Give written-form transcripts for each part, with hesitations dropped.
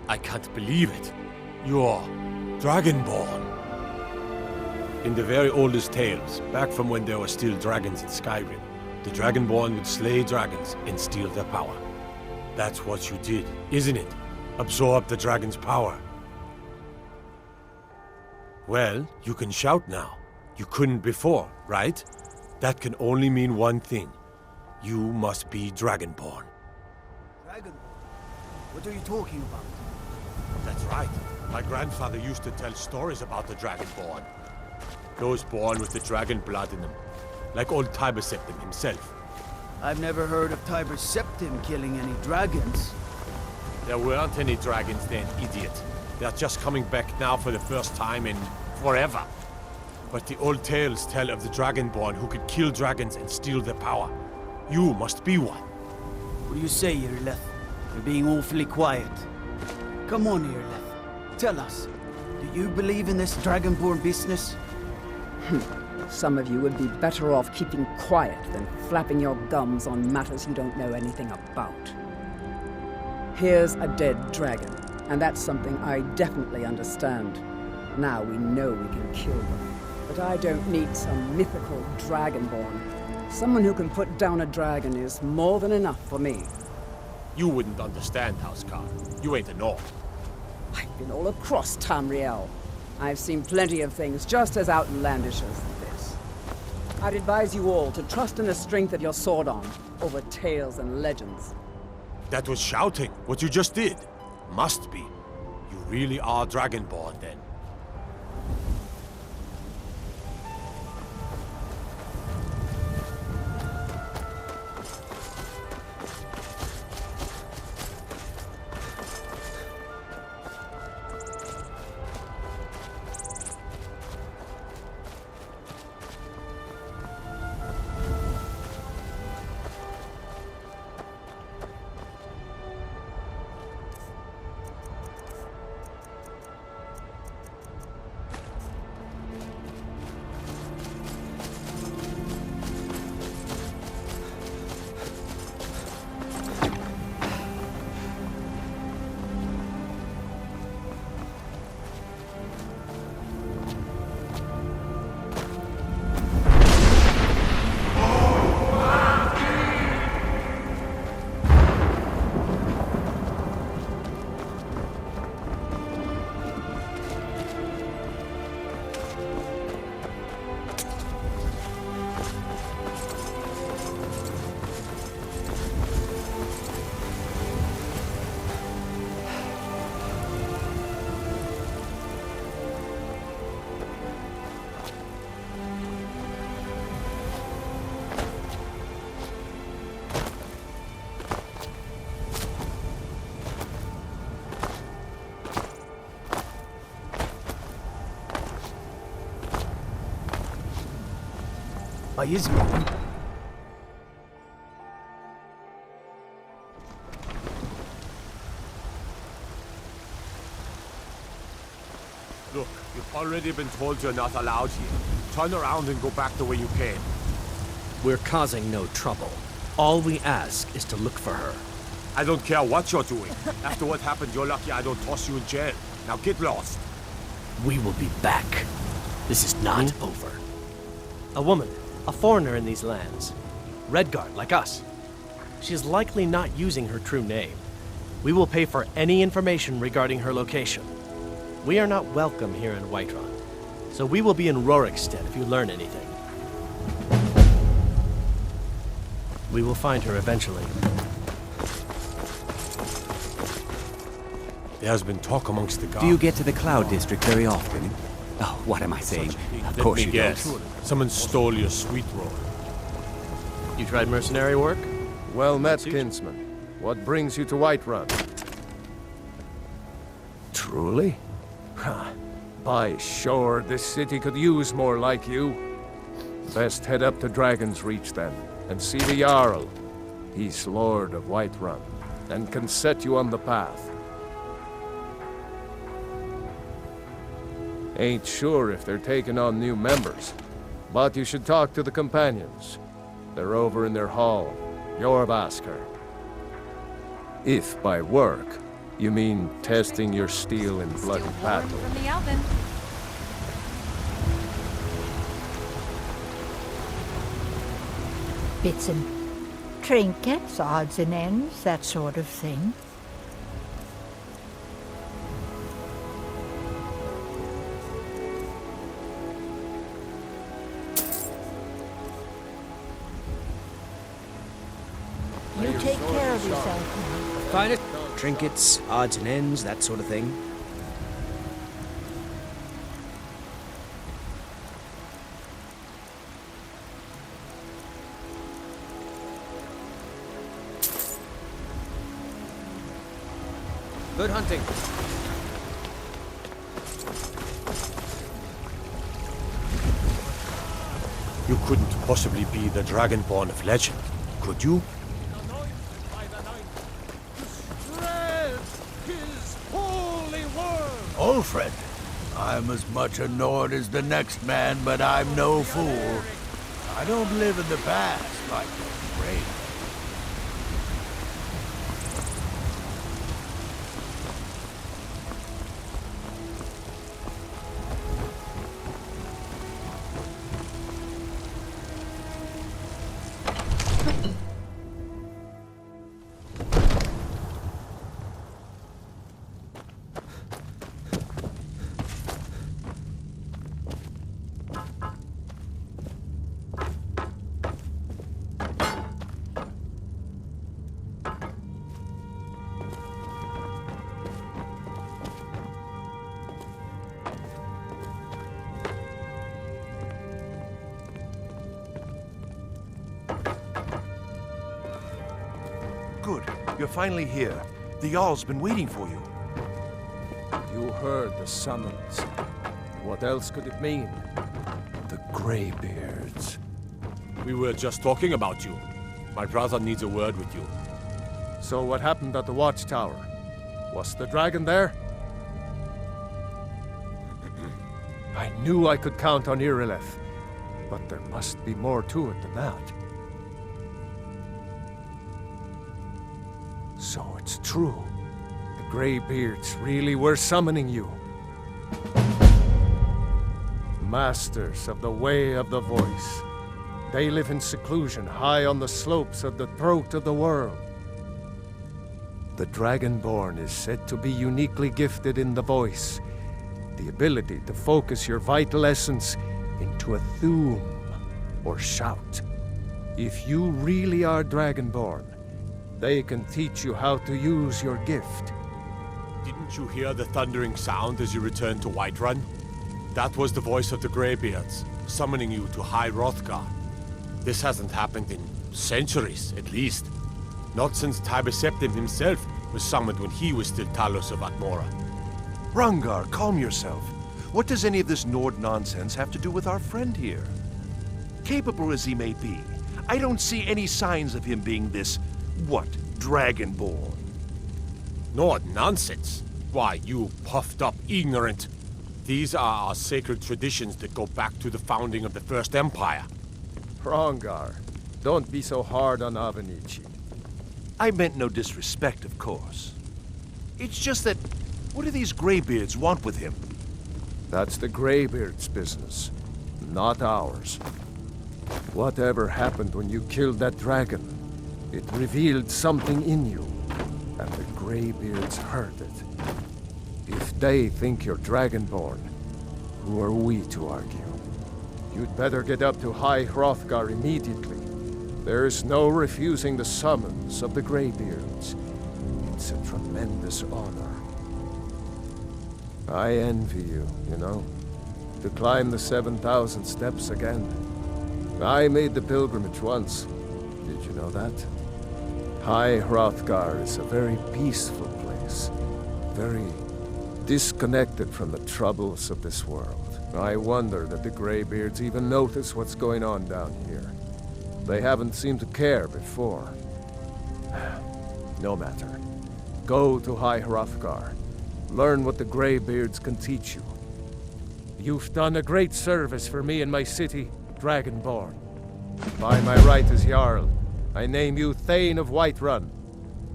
I can't believe it. You're Dragonborn. In the very oldest tales, back from when there were still dragons in Skyrim, the Dragonborn would slay dragons and steal their power. That's what you did, isn't it? Absorb the dragon's power. Well, you can shout now. You couldn't before, right? That can only mean one thing. You must be Dragonborn. Dragonborn? What are you talking about? That's right. My grandfather used to tell stories about the Dragonborn. Those born with the dragon blood in them. Like old Tiber Septim himself. I've never heard of Tiber Septim killing any dragons. There weren't any dragons then, idiot. They're just coming back now for the first time in forever. But the old tales tell of the Dragonborn who could kill dragons and steal their power. You must be one. What do you say, Irileth? You're being awfully quiet. Come on, Irileth. Tell us, do you believe in this Dragonborn business? Some of you would be better off keeping quiet than flapping your gums on matters you don't know anything about. Here's a dead dragon, and that's something I definitely understand. Now we know we can kill them. But I don't need some mythical Dragonborn. Someone who can put down a dragon is more than enough for me. You wouldn't understand, Housecar. You ain't a Nord. I've been all across Tamriel. I've seen plenty of things just as outlandish as this. I'd advise you all to trust in the strength of your sword arm over tales and legends. That was shouting, what you just did. Must be. You really are Dragonborn, then. Look, you've already been told you're not allowed here. Turn around and go back the way you came. We're causing no trouble. All we ask is to look for her. I don't care what you're doing. After what happened, you're lucky I don't toss you in jail. Now get lost. We will be back. This is not over. A woman, a foreigner in these lands. Redguard, like us. She is likely not using her true name. We will pay for any information regarding her location. We are not welcome here in Whiterun, so we will be in Rorikstead if you learn anything. We will find her eventually. There has been talk amongst the guards. Do you get to the Cloud District very often? Oh, what am I saying? Of course you don't. Someone stole your sweet roll. You tried mercenary work? Well met, kinsman. What brings you to Whiterun? Truly? By shore, this city could use more like you. Best head up to Dragon's Reach then, and see the Jarl. He's Lord of Whiterun, and can set you on the path. Ain't sure if they're taking on new members, but you should talk to the companions. They're over in their hall. Jorrvaskr. If by work, you mean testing your steel in bloody Still warm battle. from the oven. Bits and trinkets, odds and ends, that sort of thing. You take care of yourself now. Finest trinkets, odds and ends, that sort of thing. Good hunting. You couldn't possibly be the Dragonborn of legend, could you? Ulfred, I'm as much a Nord as the next man, but I'm no fool. I don't live in the past like the great. Good. You're finally here. The Jarl's been waiting for you. You heard the summons. What else could it mean? The Greybeards. We were just talking about you. My brother needs a word with you. So what happened at the watchtower? Was the dragon there? I knew I could count on Irileth, but there must be more to it than that. So it's true. The Greybeards really were summoning you. Masters of the Way of the Voice. They live in seclusion high on the slopes of the throat of the world. The Dragonborn is said to be uniquely gifted in the voice, the ability to focus your vital essence into a thum, or shout. If you really are Dragonborn, they can teach you how to use your gift. Didn't you hear the thundering sound as you returned to Whiterun? That was the voice of the Greybeards, summoning you to High Hrothgar. This hasn't happened in centuries, at least. Not since Tiber Septim himself was summoned when he was still Talos of Atmora. Hrongar, calm yourself. What does any of this Nord nonsense have to do with our friend here? Capable as he may be, I don't see any signs of him being this, Dragonborn. Nord nonsense? Why, you puffed up ignorant. These are our sacred traditions that go back to the founding of the First Empire. Hrongar, don't be so hard on Avenici. I meant no disrespect, of course. It's just that, what do these Greybeards want with him? That's the Greybeards' business, not ours. Whatever happened when you killed that dragon, it revealed something in you, and the Greybeards heard it. If they think you're Dragonborn, who are we to argue? You'd better get up to High Hrothgar immediately. There's no refusing the summons of the Greybeards. It's a tremendous honor. I envy you, you know, to climb the 7,000 steps again. I made the pilgrimage once. Did you know that? High Hrothgar is a very peaceful place. Very disconnected from the troubles of this world. I wonder that the Greybeards even notice what's going on down here. They haven't seemed to care before. No matter. Go to High Hrothgar. Learn what the Greybeards can teach you. You've done a great service for me and my city, Dragonborn. By my right as Jarl, I name you Thane of Whiterun.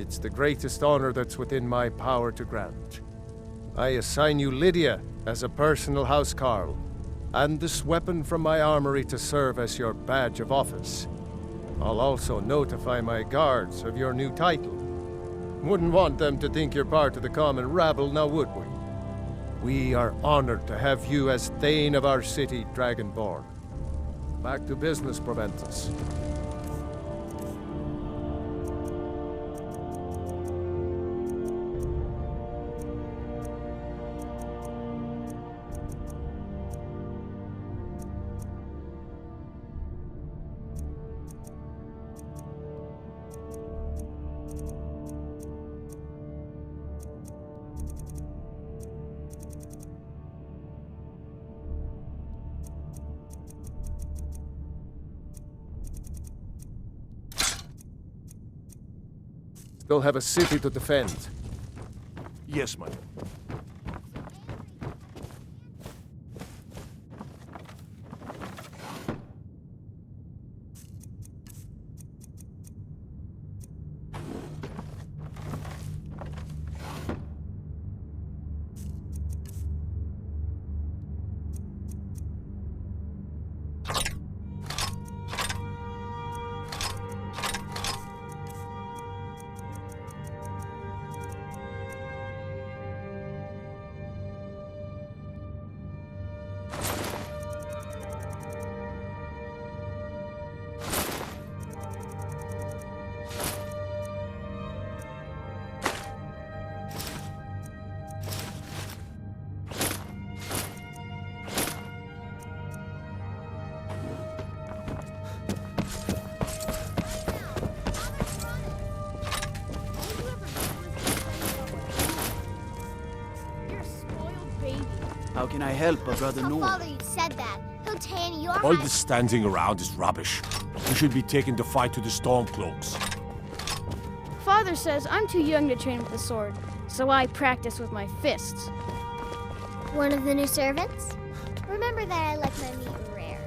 It's the greatest honor that's within my power to grant. I assign you Lydia as a personal housecarl, and this weapon from my armory to serve as your badge of office. I'll also notify my guards of your new title. Wouldn't want them to think you're part of the common rabble, now would we? We are honored to have you as Thane of our city, Dragonborn. Back to business, Proventus. Still have a city to defend. Yes, my lord. How can I help a brother Tell Nord? Father you said that. He'll tan your All hide. this standing around is rubbish. We should be taken to fight to the Stormcloaks. Father says I'm too young to train with the sword, so I practice with my fists. One of the new servants? Remember that I like my meat rare.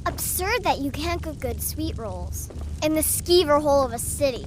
Absurd that you can't cook good sweet rolls in the skeever hole of a city.